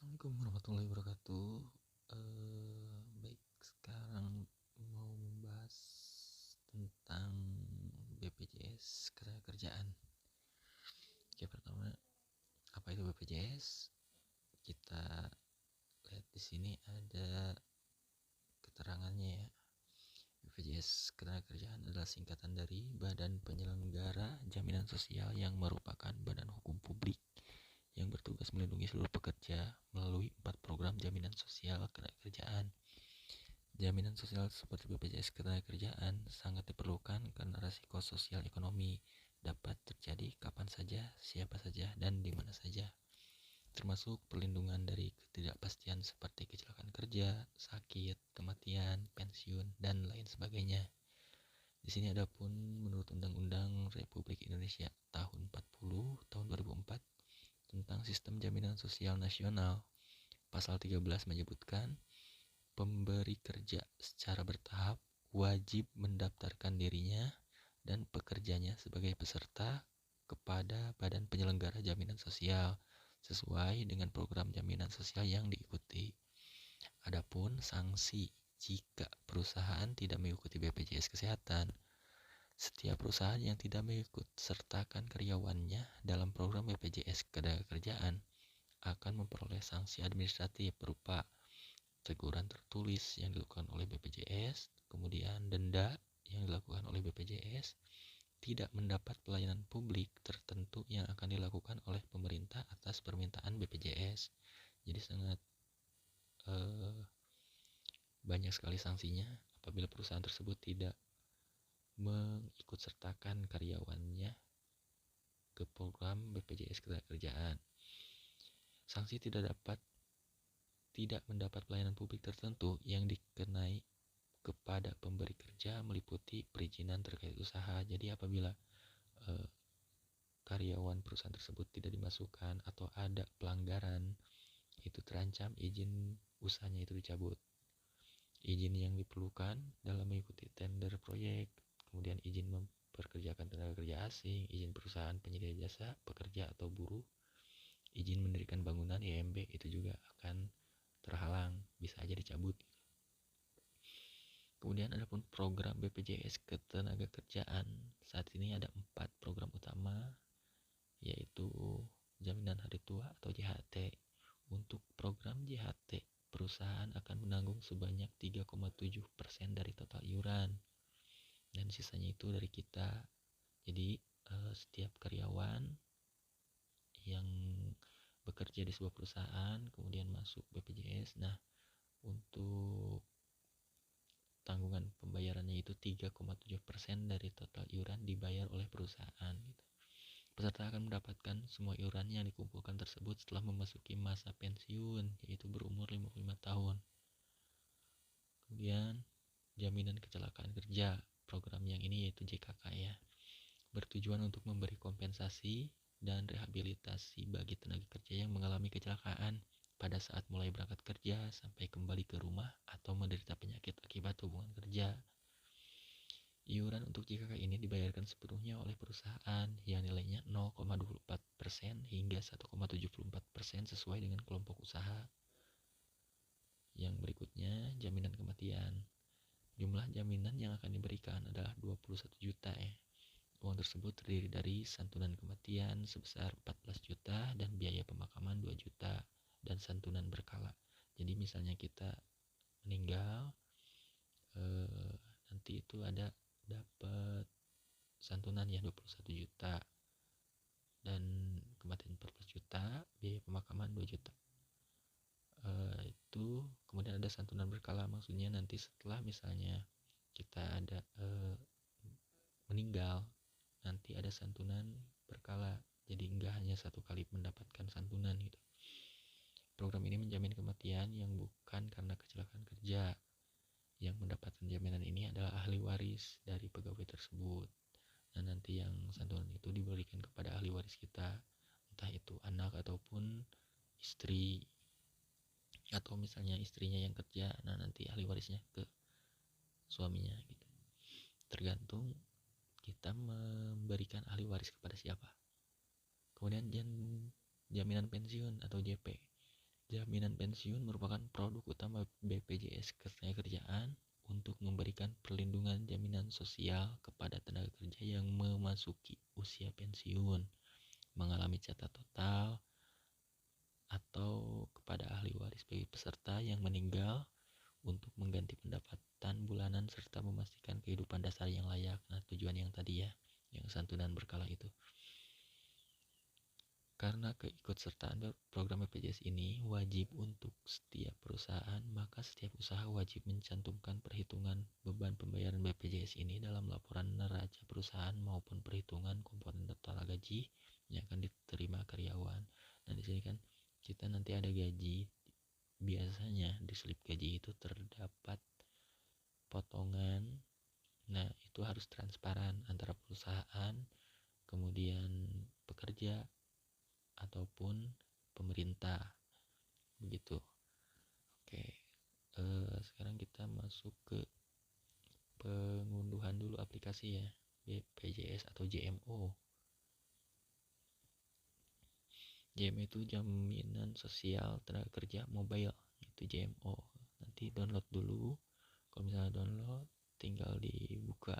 Assalamualaikum warahmatullahi wabarakatuh. Baik, sekarang mau membahas tentang BPJS Ketenagakerjaan. Oke, pertama, apa itu BPJS? Kita lihat di sini ada keterangannya ya. BPJS Ketenagakerjaan adalah singkatan dari Badan Penyelenggara Jaminan Sosial yang merupakan badan hukum publik yang bertugas melindungi seluruh pekerja melalui 4 program jaminan sosial ketenagakerjaan. Jaminan sosial seperti BPJS Ketenagakerjaan sangat diperlukan karena risiko sosial ekonomi dapat terjadi kapan saja, siapa saja, dan di mana saja, termasuk perlindungan dari ketidakpastian seperti kecelakaan kerja, sakit, kematian, pensiun, dan lain sebagainya. Di sini ada pun menurut Undang-Undang Republik Indonesia tahun 40 tahun 2004 tentang Sistem Jaminan Sosial Nasional, pasal 13 menyebutkan pemberi kerja secara bertahap wajib mendaftarkan dirinya dan pekerjanya sebagai peserta kepada Badan Penyelenggara Jaminan Sosial sesuai dengan program jaminan sosial yang diikuti. Adapun sanksi jika perusahaan tidak mengikuti BPJS Kesehatan. Setiap perusahaan yang tidak mengikut sertakan karyawannya dalam program BPJS Ketenagakerjaan akan memperoleh sanksi administratif berupa teguran tertulis yang dilakukan oleh BPJS, kemudian denda yang dilakukan oleh BPJS, tidak mendapat pelayanan publik tertentu yang akan dilakukan oleh pemerintah atas permintaan BPJS. Jadi sangat banyak sekali sanksinya apabila perusahaan tersebut tidak mengikut sertakan karyawannya ke program BPJS Ketenagakerjaan. Sanksi tidak mendapat pelayanan publik tertentu yang dikenai kepada pemberi kerja meliputi perizinan terkait usaha. Jadi apabila karyawan perusahaan tersebut tidak dimasukkan atau ada pelanggaran, itu terancam izin usahanya itu dicabut. Izin yang diperlukan dalam mengikuti tender proyek, kemudian izin memperkerjakan tenaga kerja asing, izin perusahaan penyedia jasa, pekerja atau buruh, izin mendirikan bangunan IMB itu juga akan terhalang, bisa aja dicabut. Kemudian ada pun program BPJS Ketenagakerjaan. Saat ini ada 4 program utama, yaitu jaminan hari tua atau JHT. Untuk program JHT, perusahaan akan menanggung sebanyak 3,7% dari total iuran dan sisanya itu dari kita. Jadi setiap karyawan yang bekerja di sebuah perusahaan kemudian masuk BPJS, nah untuk tanggungan pembayarannya itu 3,7% dari total iuran dibayar oleh perusahaan gitu. Peserta akan mendapatkan semua iuran yang dikumpulkan tersebut setelah memasuki masa pensiun, yaitu berumur 55 tahun. Kemudian jaminan kecelakaan kerja, program yang ini yaitu JKK ya, bertujuan untuk memberi kompensasi dan rehabilitasi bagi tenaga kerja yang mengalami kecelakaan pada saat mulai berangkat kerja sampai kembali ke rumah atau menderita penyakit akibat hubungan kerja. Iuran untuk JKK ini dibayarkan sepenuhnya oleh perusahaan yang nilainya 0,24% hingga 1,74% sesuai dengan kelompok usaha. Yang berikutnya, jaminan kematian. Jumlah jaminan yang akan diberikan adalah 21 juta ya. Uang tersebut terdiri dari santunan kematian sebesar 14 juta dan biaya pemakaman 2 juta dan santunan berkala. Jadi misalnya kita meninggal, nanti itu ada dapat santunan ya 21 juta dan kematian 14 juta, biaya pemakaman 2 juta. Itu kemudian ada santunan berkala, maksudnya nanti setelah misalnya kita ada meninggal, nanti ada santunan berkala, jadi enggak hanya satu kali mendapatkan santunan gitu. Program ini menjamin kematian yang bukan karena kecelakaan kerja. Yang mendapatkan jaminan ini adalah ahli waris dari pegawai tersebut. Nah nanti yang santunan itu diberikan kepada ahli waris kita, entah itu anak ataupun istri, atau misalnya istrinya yang kerja, nah nanti ahli warisnya ke suaminya gitu. Tergantung kita memberikan ahli waris kepada siapa. Kemudian jaminan pensiun atau JP. Jaminan pensiun merupakan produk utama BPJS Ketenagakerjaan untuk memberikan perlindungan jaminan sosial kepada tenaga kerja yang memasuki usia pensiun, mengalami catat total, atau kepada ahli waris bagi peserta yang meninggal untuk mengganti pendapatan bulanan serta memastikan kehidupan dasar yang layak. Nah, tujuan yang tadi ya, yang santunan berkala itu. Karena keikutsertaan program BPJS ini wajib untuk setiap perusahaan, maka setiap usaha wajib mencantumkan perhitungan beban pembayaran BPJS ini dalam laporan neraca perusahaan maupun perhitungan komponen total gaji yang akan diterima karyawan. Nah, di sini kan kita nanti ada gaji. Biasanya di slip gaji itu terdapat potongan. Nah, itu harus transparan antara perusahaan, kemudian pekerja, ataupun pemerintah begitu. Oke, sekarang kita masuk ke pengunduhan dulu aplikasi ya, BPJS atau JMO. JMO itu jaminan sosial tenaga kerja mobile, itu JMO. Nanti download dulu. Kalau misalnya download, tinggal dibuka